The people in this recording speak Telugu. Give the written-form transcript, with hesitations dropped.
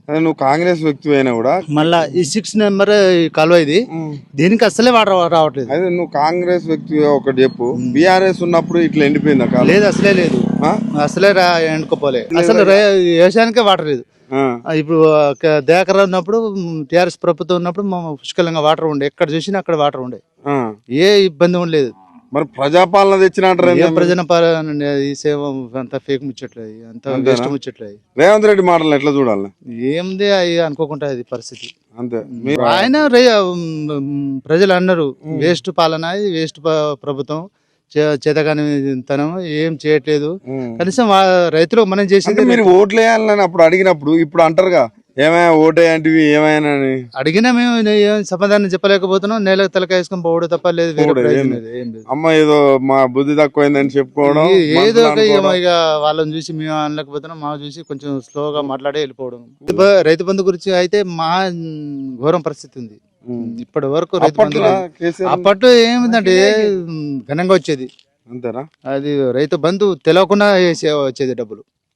అదే నువ్వు కాంగ్రెస్ వ్యక్తి అయినా కూడా మళ్ళా ఈ 6 నెంబర్ కాలువ ఇది దీనికి అసలే వాటర్ రావట్లేదు. అదే నువ్వు కాంగ్రెస్ వ్యక్తి ఒకటి చెప్పు, బీఆర్ఎస్ ఉన్నప్పుడు ఇట్లా ఎండిపోయిందా కాలం? లేదు అసలే లేదు, అసలే ఎండుకోపోలే, అసలు వ్యవసాయానికే వాటర్ లేదు. ఇప్పుడు దేకర ఉన్నప్పుడు టిఆర్ఎస్ ప్రభుత్వం ఉన్నప్పుడు పుష్కలంగా వాటర్ ఉండే, ఎక్కడ చూసినా అక్కడ వాటర్ ఉండే, ఏ ఇబ్బంది ఉండలేదు. మరి ప్రజాపాలన తెచ్చినట్టు ప్రజాపాలన ఈ సేవ అంతా ఫేక్ ముచ్చట్లేదు, అంత వేస్ట్ ముచ్చట్లేదు. రేవంత్ రెడ్డి మాటలు ఎట్లా చూడాలి? ఏంది అవి అనుకోకుండా ఇది పరిస్థితి అంతే. ఆయన ప్రజలు అన్నారు వేస్ట్ పాలన, వేస్ట్ ప్రభుత్వం, చేతగాని తనం, ఏం చేయట్లేదు. కనీసం రైతులు మనం చేసేది. మీరు ఓట్లు వేయాలని అప్పుడు అడిగినప్పుడు ఇప్పుడు అంటారుగా ఏమైనా ఓటేయంటివి ఏమైనా అడిగినా మేము సమాధానం చెప్పలేకపోతున్నాం. నేల తలకాయ వేసుకొని పోవడం తప్ప లేదు. అమ్మ ఏదో మా బుద్ధి తక్కువైందని చెప్పుకోవడం, ఏదో ఇక వాళ్ళని చూసి మేము అనలేకపోతున్నాం, మా చూసి కొంచెం స్లోగా మాట్లాడే వెళ్ళిపోవడం. రైతు బంధు గురించి అయితే మా ఘోరం పరిస్థితి ఉంది ఇప్పటి వరకు. అప్పట్లో ఏమిందంటే ఘనంగా వచ్చేది, అంతేనా? అది రైతు బంధు తెలియకుండా వచ్చేది డబ్బులు.